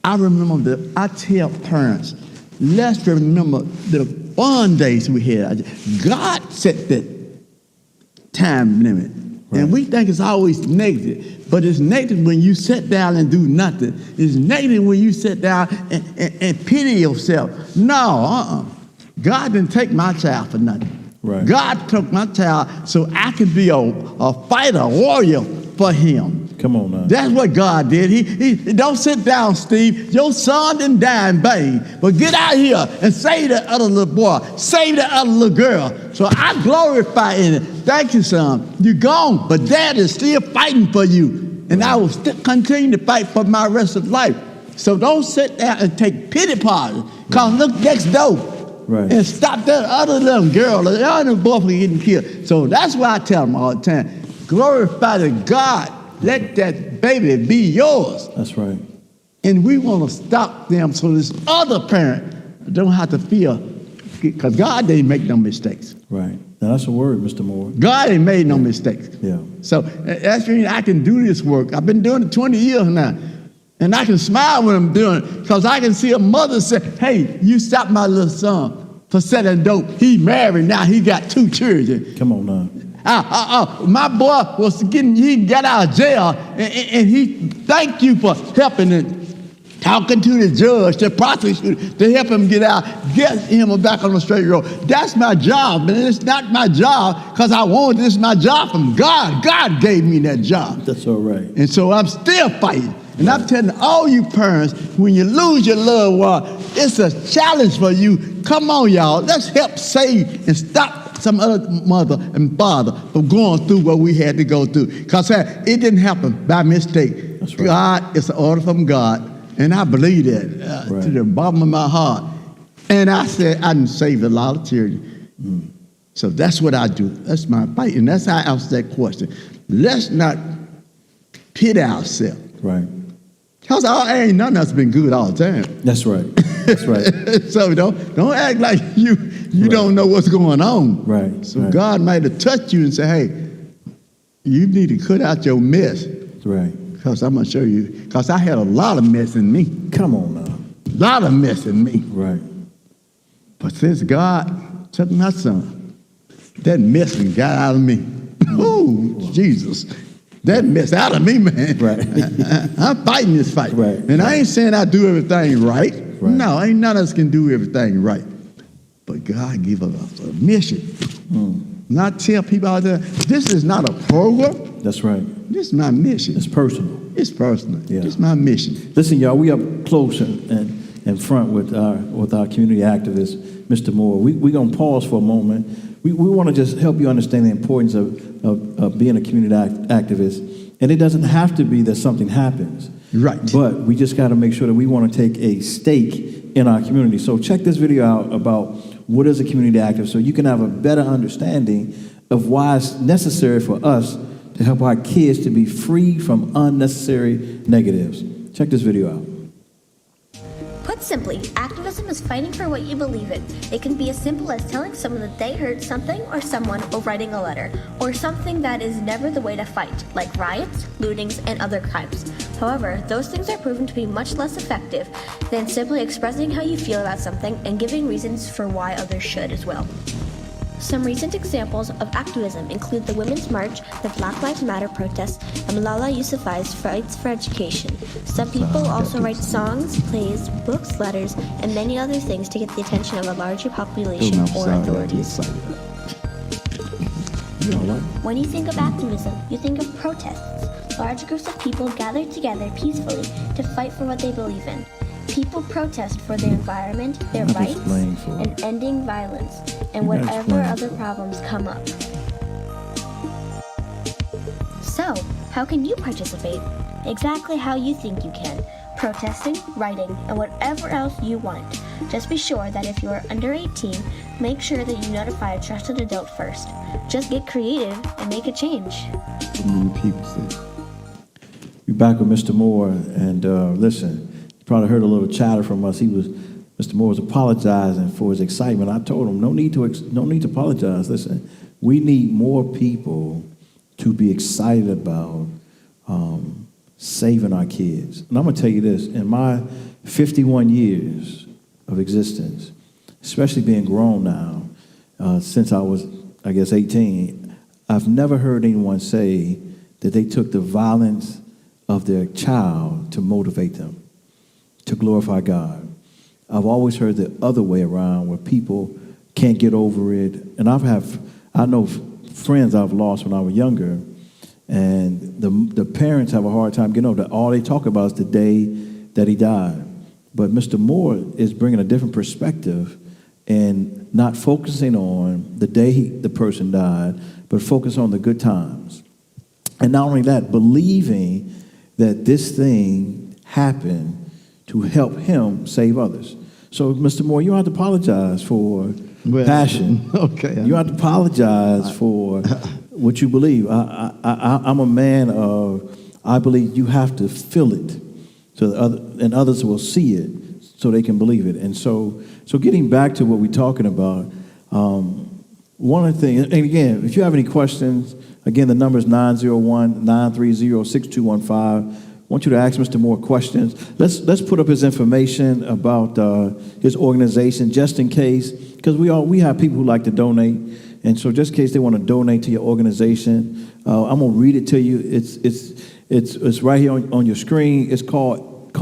I remember that I tell parents, let's remember the fun days we had. God set that time limit. Right. And we think it's always negative, but it's negative when you sit down and do nothing. It's negative when you sit down and pity yourself. No, God didn't take my child for nothing. Right. God took my child so I could be a fighter, a warrior for him. Come on now. That's what God did. He don't sit down, Steve. Your son didn't die in vain. But get out here and save that other little boy. Save that other little girl. So I glorify in it. Thank you, son. You're gone, but Dad is still fighting for you. And I will still continue to fight for my rest of life. So don't sit down and take pity parties. Because look next door. Right. And stop that other little girl or the other boy from getting killed. So that's why I tell them all the time. Glorify to God. Let that baby be yours. That's right. And we want to stop them so this other parent don't have to feel, because God didn't make no mistakes. Right. Now that's a word, Mr. Moore. God ain't made no mistakes. Yeah. So that's the reason I can do this work. I've been doing it 20 years now. And I can smile when I'm doing it because I can see a mother say, hey, you stopped my little son for selling dope. He married now. He got 2 children. Come on now. My boy he got out of jail, and he thanked you for helping and talking to the judge, the prosecutor, to help him get out, get him back on the straight road. That's my job, and it's not my job because I wanted this. Is my job from God. God gave me that job. That's all right. And so I'm still fighting. And I'm telling all you parents, when you lose your loved one, it's a challenge for you. Come on, y'all. Let's help save and stop some other mother and father from going through what we had to go through. Because it didn't happen by mistake. That's right. God, it's an order from God. And I believe that Right. to the bottom of my heart. And I said, I done saved a lot of children. So that's what I do. That's my fight. And that's how I answer that question. Let's not pit ourselves. Right. Because ain't none of us been good all the time. That's right. That's right. So don't act like you don't know what's going on. Right. So right. God might have touched you and say, hey, you need to cut out your mess. Right. Because I'm going to show you. Because I had a lot of mess in me. Come on now. A lot of mess in me. Right. But since God took my son, that mess got out of me. Oh, Jesus. That mess out of me, man. Right. I'm fighting this fight. Right. And I ain't saying I do everything right. Right. No, ain't none of us can do everything right. But God give us a mission. Not tell people out there, this is not a program. That's right. This is my mission. It's personal. It's personal. Yeah. This is my mission. Listen, y'all, we up close and in front with our community activist, Mr. Moore. We're going to pause for a moment. We want to just help you understand the importance of being a community activist. And it doesn't have to be that something happens. Right. But we just got to make sure that we want to take a stake in our community. So check this video out about what is a community activist so you can have a better understanding of why it's necessary for us to help our kids to be free from unnecessary negatives. Check this video out. Put simply, activism is fighting for what you believe in. It can be as simple as telling someone that they heard something or someone, or writing a letter, or something that is never the way to fight, like riots, lootings, and other crimes. However, those things are proven to be much less effective than simply expressing how you feel about something and giving reasons for why others should as well. Some recent examples of activism include the Women's March, the Black Lives Matter protests, and Malala Yousafzai's fights for education. Some people also write songs, plays, books, letters, and many other things to get the attention of a larger population or authorities. When you think of activism, you think of protests. Large groups of people gather together peacefully to fight for what they believe in. People protest for their environment, their rights, and ending violence, and whatever other problems come up. So, how can you participate? Exactly how you think you can. Protesting, writing, and whatever else you want. Just be sure that if you are under 18, make sure that you notify a trusted adult first. Just get creative and make a change. So many people say. We're back with Mr. Moore, and listen, you probably heard a little chatter from us. Mr. Moore was apologizing for his excitement. I told him, no need to apologize. Listen, we need more people to be excited about saving our kids. And I'm going to tell you this, in my 51 years of existence, especially being grown now, since I was, I guess, 18, I've never heard anyone say that they took the violence of their child to motivate them, to glorify God. I've always heard the other way around, where people can't get over it. And I know friends I've lost when I was younger, and the parents have a hard time getting over that. All they talk about is the day that he died. But Mr. Moore is bringing a different perspective and not focusing on the day the person died, but focus on the good times. And not only that, believing that this thing happened to help him save others. So, Mr. Moore, you don't have to apologize for passion. Okay. You don't have to apologize for what you believe. I'm a man of, I believe you have to feel it, and others will see it so they can believe it. And so getting back to what we're talking about, one of the things, and again, if you have any questions, again, the number is 901-930-6215. I want you to ask Mr. Moore questions. Let's put up his information about his organization, just in case, because we have people who like to donate, and so just in case they want to donate to your organization, I'm gonna read it to you. It's right here on your screen. It's called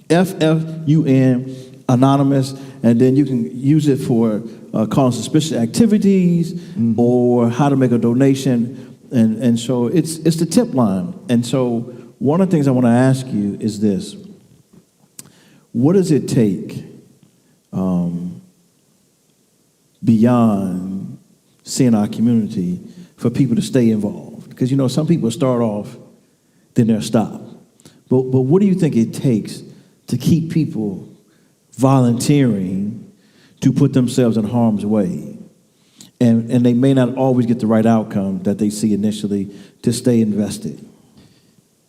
FFUN Anonymous, and then you can use it for calling suspicious activities or how to make a donation. And so it's the tip line. And so one of the things I want to ask you is this. What does it take beyond seeing our community for people to stay involved? Because, some people start off, then they'll stop. But what do you think it takes to keep people volunteering to put themselves in harm's way? And they may not always get the right outcome that they see initially to stay invested.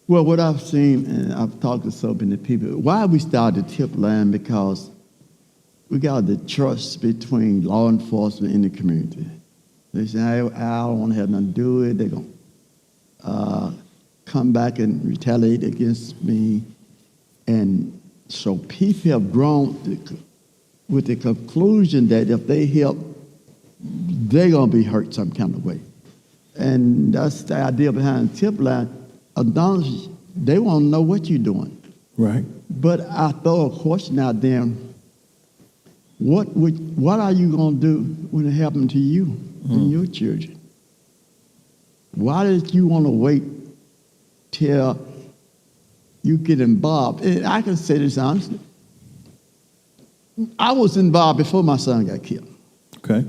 Well, what I've seen, and I've talked to so many people, why we started Tip Line, because we got the trust between law enforcement and the community. They say, I don't want to have nothing to do with it. They're going to come back and retaliate against me. And so people have grown with the conclusion that if they help, they're going to be hurt some kind of way. And that's the idea behind Tip Line. They want to know what you're doing. Right. But I throw a question out there. What are you going to do when it happened to you and your children? Why did you want to wait till you get involved? And I can say this honestly. I was involved before my son got killed. Okay.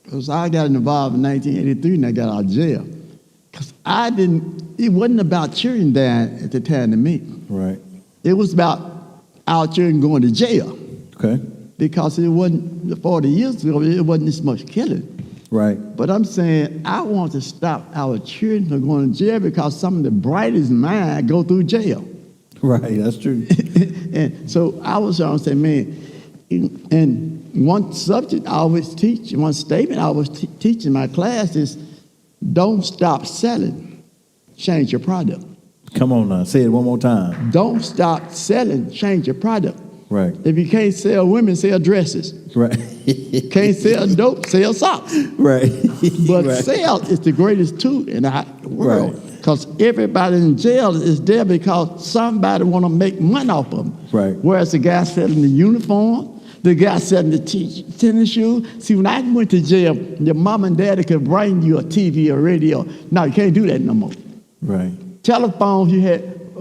Because I got involved in 1983 and I got out of jail. Because it wasn't about children dying at the time to me. Right. It was about our children going to jail. Okay. Because it wasn't, 40 years ago, it wasn't this much killing. Right. But I'm saying I want to stop our children from going to jail because some of the brightest minds go through jail. Right, that's true. And so I was trying to say, man, and one subject I always teach, one statement I always teach in my class is, don't stop selling, change your product. Come on now, say it one more time. Don't stop selling, change your product. Right. If you can't sell women, sell dresses. Right. Can't sell dope, sell socks. Right. But right. sale is the greatest tool in the world. Right. Because everybody in jail is there because somebody want to make money off of them. Right. Whereas the guy selling the uniform, the guy selling the tennis shoes. See, when I went to jail, your mom and daddy could bring you a TV or radio. Now you can't do that no more. Right. Telephones you had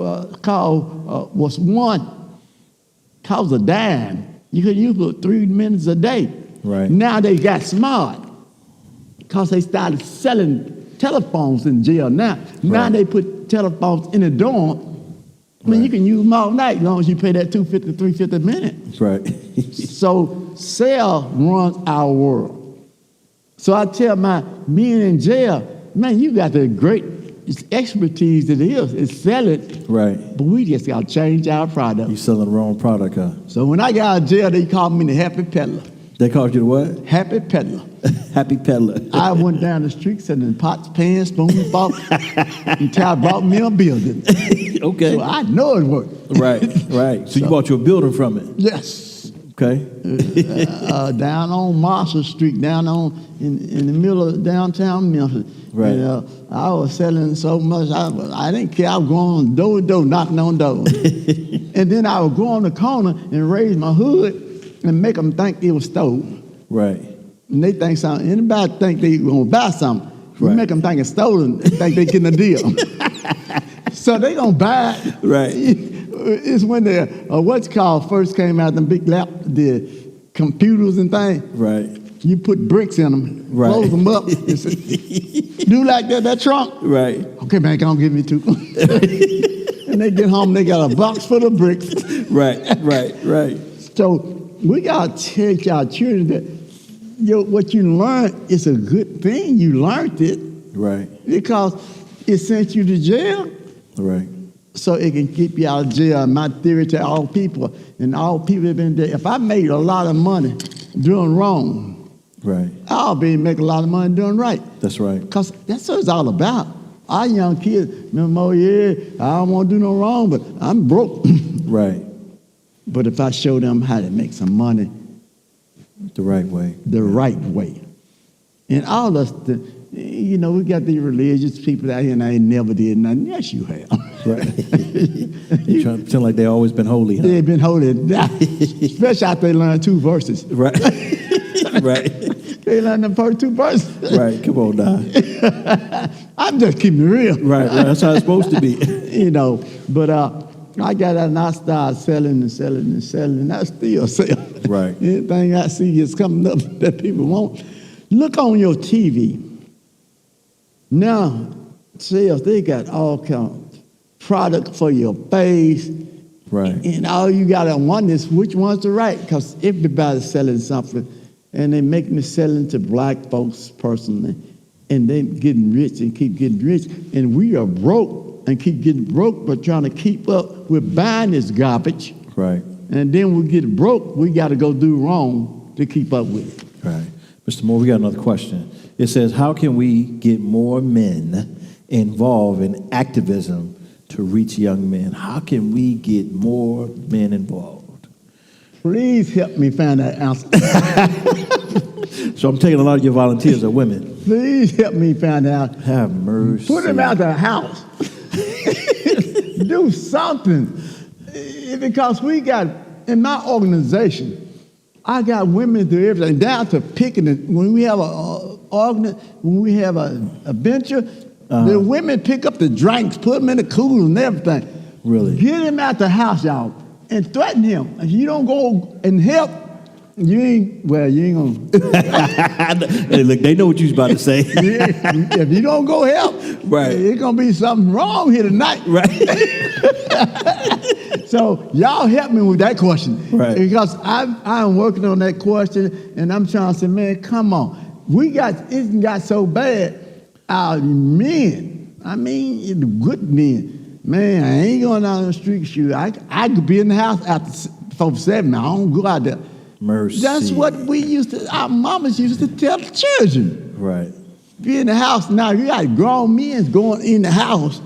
called was one. Cost a dime. You could use for 3 minutes a day. Right. Now they got smart because they started selling telephones in jail now. Now Right. they put telephones in the dorm I mean, you can use them all night as long as you pay that $250, $350 a minute. Right. So cell runs our world. So I tell my men in jail, man, you got the great expertise that is selling. Right. But we just got to change our product. You selling the wrong product, huh? So when I got out of jail, they called me the happy peddler. They called you the what? Happy peddler. Happy peddler. I went down the street selling pots, pans, spoons, forks until I bought me a building. Okay. So I know it worked. Right, right. So you bought you a building from it. Yes. Okay. Down on Marshall Street, down on in the middle of downtown Memphis. Right. And, I was selling so much, I didn't care. I was going door to door, knocking on doors. And then I would go on the corner and raise my hood and make them think it was stolen. Right. And they think something. Anybody think they gonna buy something, we Right. make them think it's stolen. They think they getting a deal. So they gonna buy it. Right. It's when the what's called first came out, the big the computers and things. Right. You put bricks in them, Right. close them up. And say, do like that trunk. Right. Okay, man, come give me two. And they get home, they got a box full of bricks. Right. Right. Right. So we gotta teach our children that what you learned is a good thing. You learned it Right. because it sent you to jail, Right. so it can keep you out of jail. My theory to all people, and all people have been there. If I made a lot of money doing wrong, Right. I'll be making a lot of money doing right. That's right. Because that's what it's all about. Our young kids, remember, yeah, I don't want to do no wrong, but I'm broke. Right. But if I show them how to make some money The right way. the right way, and all us, we got these religious people out here and they never did nothing. Yes, you have. Right. You trying to pretend like they always been holy, huh? They've been holy, especially after they learn 2 verses. Right. Right. They learn the first 2 verses. Right. Come on now. I'm just keeping it real. Right. That's how it's supposed to be. But I got out and I started selling and selling and selling, and I still sell. Right. Anything I see is coming up that people want. Look on your TV. Now, sales, they got all kinds of product for your face. Right. And all you got to wonder is which one's the right, because everybody's selling something, and they make me selling to black folks personally, and they getting rich and keep getting rich, and we are broke and keep getting broke, but trying to keep up. We're buying this garbage, Right. and then we get broke, we got to go do wrong to keep up with it. Right. Mr. Moore, we got another question. It says, how can we get more men involved in activism to reach young men? How can we get more men involved? Please help me find that answer. So I'm taking a lot of your volunteers are women. Please help me find out. Have mercy. Put them out the house. Do something. Because we got, in my organization, I got women do everything, down to picking it. When we have a venture, the women pick up the drinks, put them in the cooler and everything. Really? Get him out the house, y'all, and threaten him. If you don't go and help, you ain't gonna. Hey, look, they know what you was about to say. If you don't go help, Right. it's gonna be something wrong here tonight. Right. So y'all help me with that question. Right. Because I'm working on that question, and I'm trying to say, man, come on. It got so bad. Our men, I mean, the good men, man, I ain't going out on the street shoot. I could be in the house before 7. I don't go out there. Mercy. That's what our mamas used to tell the children. Right. Be in the house. Now you got grown men going in the house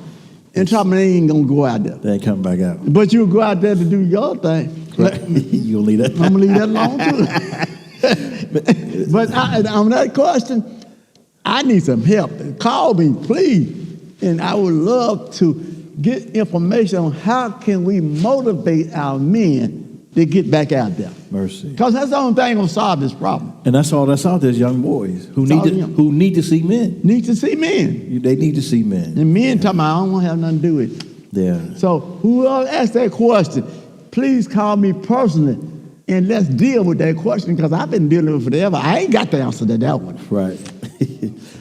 and talking they ain't gonna go out there. They ain't coming back out. But you go out there to do your thing. Right. You gonna leave that? I'm gonna leave that alone too. But on that question, I need some help. Call me, please. And I would love to get information on how can we motivate our men to get back out there. Mercy. Because that's the only thing gonna solve this problem. And that's all that's out there is young boys who need to see men. Need to see men. They need to see men. And men talking about, I don't want to have nothing to do with it. Yeah. So whoever asked that question, please call me personally and let's deal with that question, because I've been dealing with it forever. I ain't got the answer to that one. Right.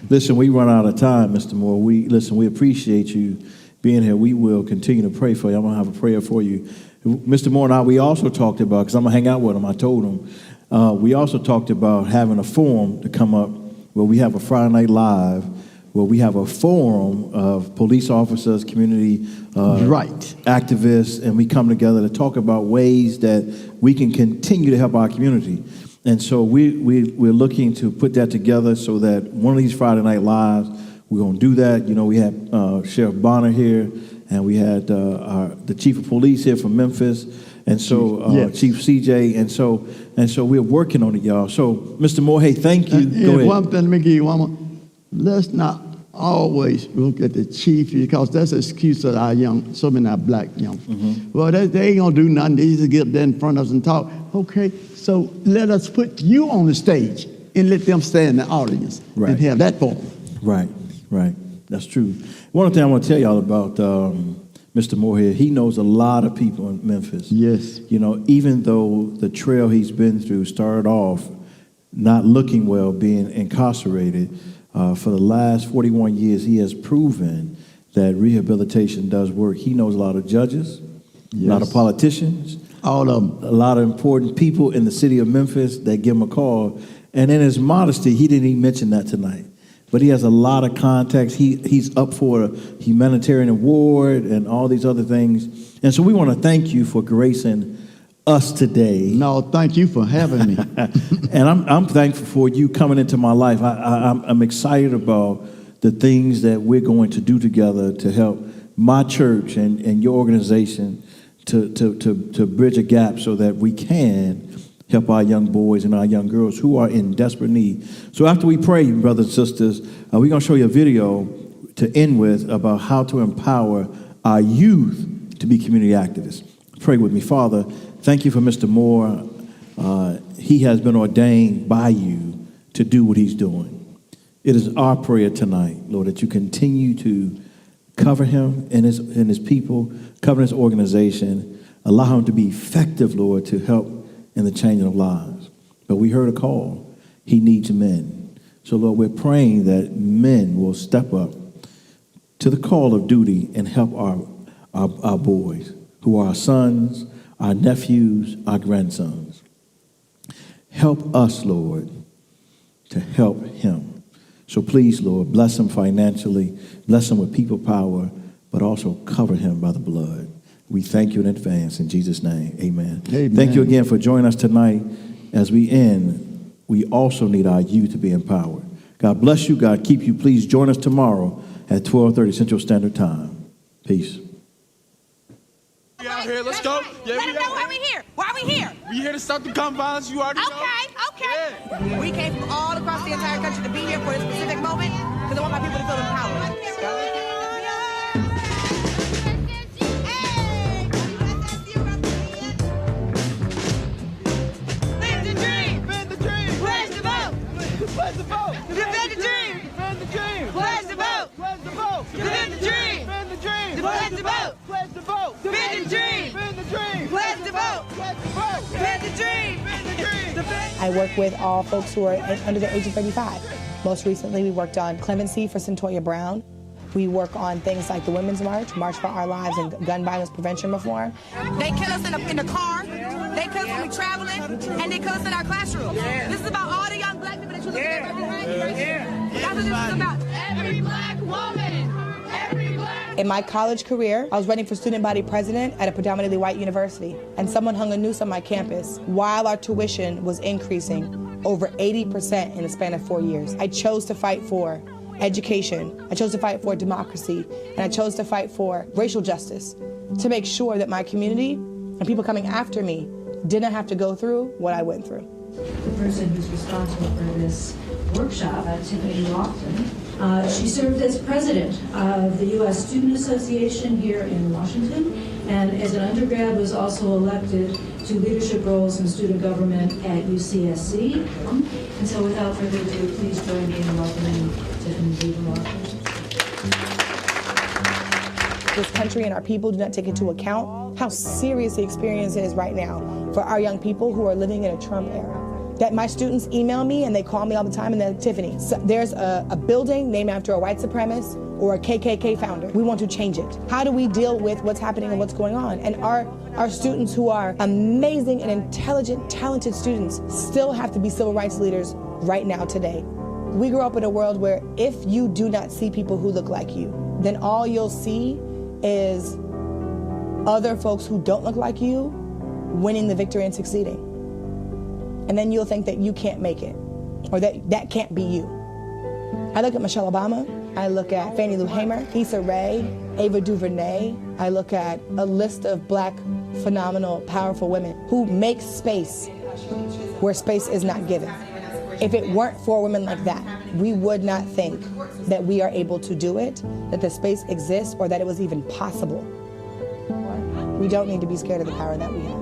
Listen, we run out of time, Mr. Moore. We appreciate you being here. We will continue to pray for you. I'm going to have a prayer for you. Mr. Moore and I, we also talked about, because I'm going to hang out with him, I told him, we also talked about having a forum to come up where we have a Friday Night Live, where we have a forum of police officers, community activists, and we come together to talk about ways that we can continue to help our community. And so we're looking to put that together so that one of these Friday Night Lives, we're going to do that. You know, we had Sheriff Bonner here, and we had the chief of police here from Memphis, and so Chief CJ, and so we're working on it, y'all. So, Mr. Moore, hey, thank you. Go ahead. One thing, let me give you one more. Let's not always look at the chief, because that's an excuse of our young, so many of our black young. Well, they ain't gonna do nothing. They just get there in front of us and talk. Okay, so let us put you on the stage and let them stand in the audience and have that forum. Right. That's true. One thing I want to tell y'all about Mr. Moore here, he knows a lot of people in Memphis. Yes. You know, even though the trail he's been through started off not looking well, being incarcerated, for the last 41 years, he has proven that rehabilitation does work. He knows a lot of judges, a lot of politicians, all of them, a lot of important people in the city of Memphis that give him a call. And in his modesty, he didn't even mention that tonight. But he has a lot of contacts. He's up for a humanitarian award and all these other things. And so we want to thank you for gracing us today. No, thank you for having me. And I'm thankful for you coming into my life. I'm excited about the things that we're going to do together to help my church and your organization to bridge a gap so that we can help our young boys and our young girls who are in desperate need. So after we pray, brothers and sisters, we're going to show you a video to end with about how to empower our youth to be community activists. Pray with me. Father, thank you for Mr. Moore. He has been ordained by you to do what he's doing. It is our prayer tonight, Lord, that you continue to cover him and his people, cover his organization, allow him to be effective, Lord, to help in the changing of lives. But we heard a call. He needs men. So, Lord, we're praying that men will step up to the call of duty and help our boys, who are our sons, our nephews, our grandsons. Help us, Lord, to help him. So please, Lord, bless him financially, bless him with people power, but also cover him by the blood. We thank you in advance. In Jesus' name, amen. Thank you again for joining us tonight. As we end, we also need our youth to be empowered. God bless you. God keep you. Please join us tomorrow at 12:30 Central Standard Time. Peace. We out here. Let's go. Yeah, Let them know why we here. Why we here? We here to stop the gun violence. You already know. Okay. Yeah. We came from all across the entire country to be here for a specific moment because I want my people to feel empowered. Live the dream. Defend the dream. Where's the vote? Where's the vote? Defend the dream. Defend the dream. Where's the vote? Where's the vote? Defend the dream. Defend the dream. Where's the vote? Where's the vote? Defend the dream. Defend the dream. Where's the vote? Where's the vote? Defend the dream. Defend the dream. I work with all folks who are under the age of 35. Most recently, we worked on clemency for Centoya Brown. We work on things like the Women's March, March for Our Lives, and gun violence prevention reform. They kill us in the car, they kill us when we're traveling, and they kill us in our classroom. This is about all the young black people that you look at right behind you. That's what this is about. Every black woman, every black. In my college career, I was running for student body president at a predominantly white university, and someone hung a noose on my campus while our tuition was increasing over 80% in the span of 4 years. I chose to fight for education, I chose to fight for democracy, and I chose to fight for racial justice to make sure that my community and people coming after me didn't have to go through what I went through. The person who's responsible for this workshop, Tiffany Lofton, she served as president of the U.S. Student Association here in Washington, and as an undergrad was also elected to leadership roles in student government at UCSC. And so without further ado, please join me in welcoming Tiffany Lofton. This country and our people do not take into account how serious the experience is right now for our young people who are living in a Trump era. That my students email me and they call me all the time and they're Tiffany, so there's a building named after a white supremacist or a KKK founder. We want to change it. How do we deal with what's happening and what's going on? And our students who are amazing and intelligent, talented students still have to be civil rights leaders right now, today. We grew up in a world where if you do not see people who look like you, then all you'll see is other folks who don't look like you winning the victory and succeeding. And then you'll think that you can't make it, or that can't be you. I look at Michelle Obama, I look at Fannie Lou Hamer, Issa Rae, Ava DuVernay. I look at a list of black, phenomenal, powerful women who make space where space is not given. If it weren't for women like that, we would not think that we are able to do it, that the space exists, or that it was even possible. We don't need to be scared of the power that we have.